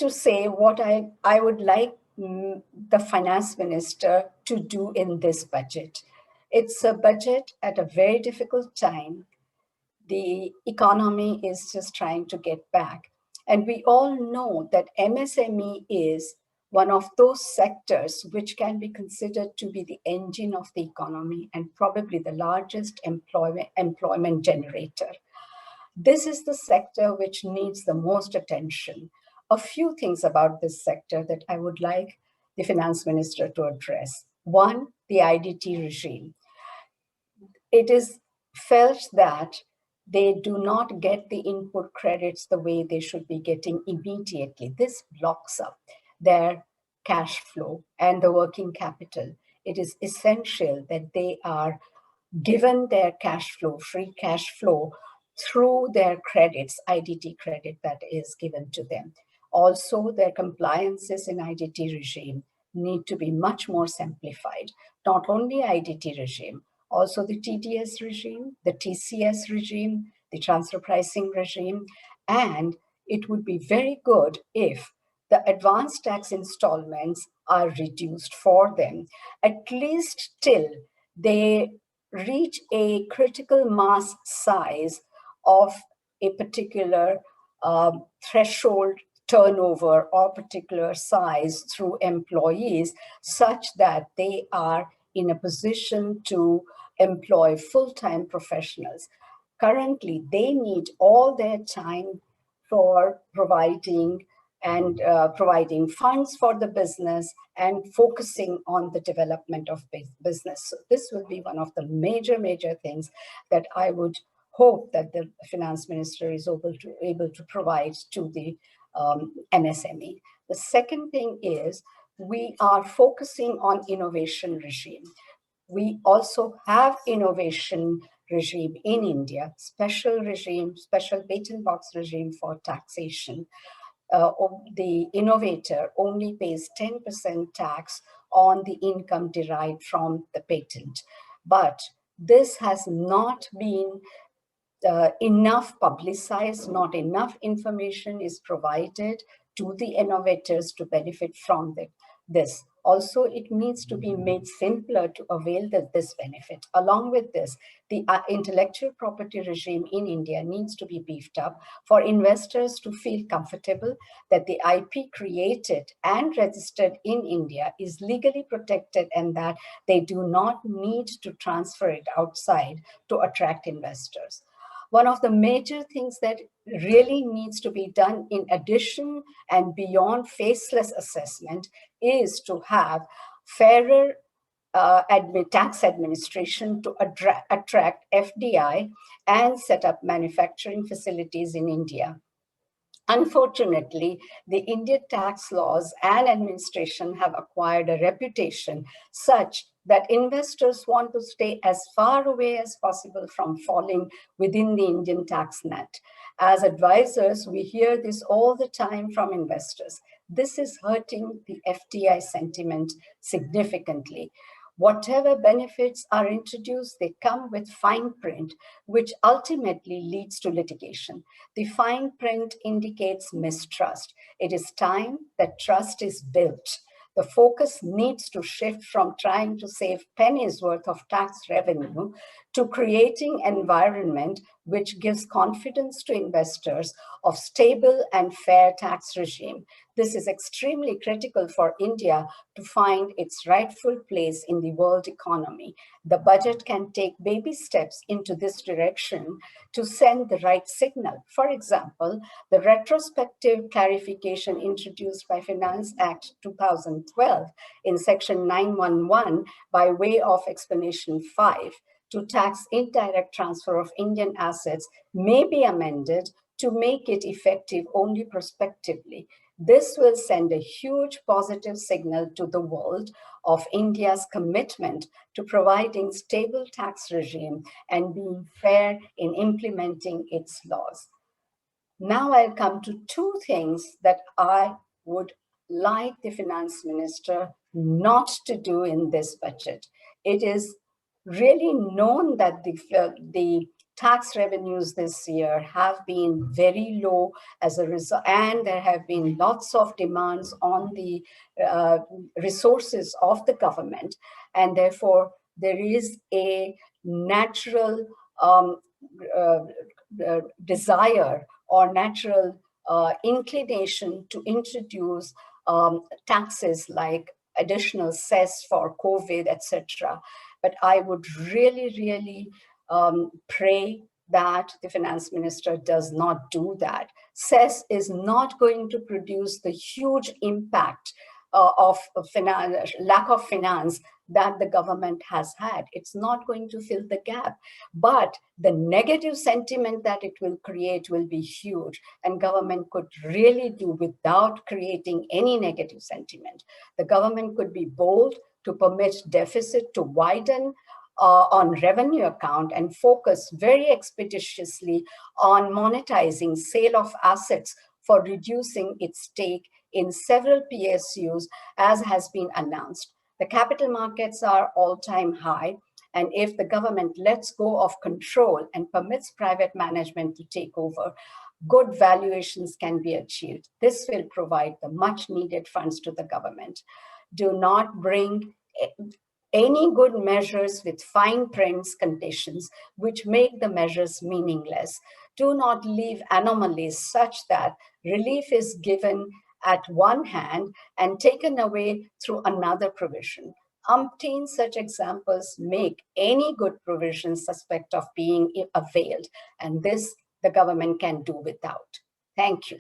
to say what I would like the finance minister to do in this budget. It's a budget at a very difficult time. The economy is just trying to get back. And we all know that MSME is one of those sectors which can be considered to be the engine of the economy and probably the largest employment generator. This is the sector which needs the most attention. A few things about this sector that I would like the finance minister to address. One, the IDT regime. It is felt that they do not get the input credits the way they should be getting immediately. This blocks up their cash flow and the working capital. It is essential that they are given their cash flow, free cash flow, through their credits, IDT credit that is given to them. Also, their compliances in IDT regime need to be much more simplified. Not only IDT regime, also the TDS regime, the TCS regime, the transfer pricing regime, and it would be very good if the advanced tax installments are reduced for them, at least till they reach a critical mass size of a particular threshold turnover or particular size through employees, such that they are in a position to employ full-time professionals. Currently, they need all their time for providing funds for the business and focusing on the development of business. So this will be one of the major things that I would hope that the finance minister is able to provide to the MSME. The second thing is we are focusing on innovation regime. We also have innovation regime in India, special patent box regime for taxation. The innovator only pays 10% tax on the income derived from the patent. But this has not been enough publicized, not enough information is provided to the innovators to benefit from this. Also, it needs to be made simpler to avail this benefit. Along with this, the intellectual property regime in India needs to be beefed up for investors to feel comfortable that the IP created and registered in India is legally protected and that they do not need to transfer it outside to attract investors. One of the major things that really needs to be done in addition and beyond faceless assessment is to have fairer tax administration to attract FDI and set up manufacturing facilities in India. Unfortunately, the Indian tax laws and administration have acquired a reputation such that investors want to stay as far away as possible from falling within the Indian tax net. As advisors, we hear this all the time from investors. This is hurting the FDI sentiment significantly. Whatever benefits are introduced, they come with fine print, which ultimately leads to litigation. The fine print indicates mistrust. It is time that trust is built. The focus needs to shift from trying to save pennies worth of tax revenue to creating an environment which gives confidence to investors of stable and fair tax regime. This is extremely critical for India to find its rightful place in the world economy. The budget can take baby steps into this direction to send the right signal. For example, the retrospective clarification introduced by Finance Act 2012 in Section 911 by way of Explanation 5 to tax indirect transfer of Indian assets may be amended to make it effective only prospectively. This will send a huge positive signal to the world of India's commitment to providing stable tax regime and being fair in implementing its laws. Now I'll come to two things that I would like the finance minister not to do in this budget. It is really known that the tax revenues this year have been very low as a result, and there have been lots of demands on the resources of the government, and therefore there is a natural uh, desire or natural inclination to introduce taxes like additional cess for COVID, etc. But I would really, really pray that the finance minister does not do that. Cess is not going to produce the huge impact of lack of finance that the government has had. It's not going to fill the gap, but the negative sentiment that it will create will be huge, and government could really do without creating any negative sentiment. The government could be bold to permit deficit to widen on revenue account and focus very expeditiously on monetizing sale of assets for reducing its stake in several PSUs, as has been announced. The capital markets are all-time high, and if the government lets go of control and permits private management to take over, good valuations can be achieved. This will provide the much needed funds to the government. Do not bring any good measures with fine prints conditions which make the measures meaningless. Do not leave anomalies such that relief is given at one hand and taken away through another provision. Umpteen such examples make any good provision suspect of being availed, and this the government can do without. Thank you.